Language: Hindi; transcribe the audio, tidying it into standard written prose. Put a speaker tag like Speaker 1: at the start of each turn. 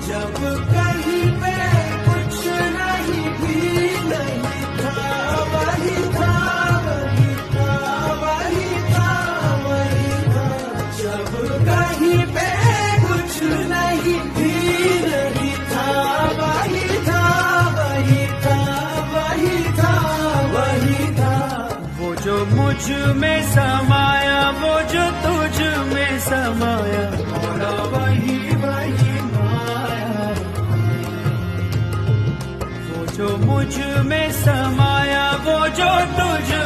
Speaker 1: जब कहीं पे कुछ नहीं भी नहीं था, वही था, वही था, वही था, वही था। जब कहीं पे कुछ नहीं भी नहीं था, वही था, वही था, वही था, वही था। वो जो मुझ में समाया, वो जो तुझ में समाया, मोरा वही वही माया। वो जो मुझ में समाया, वो जो तुझ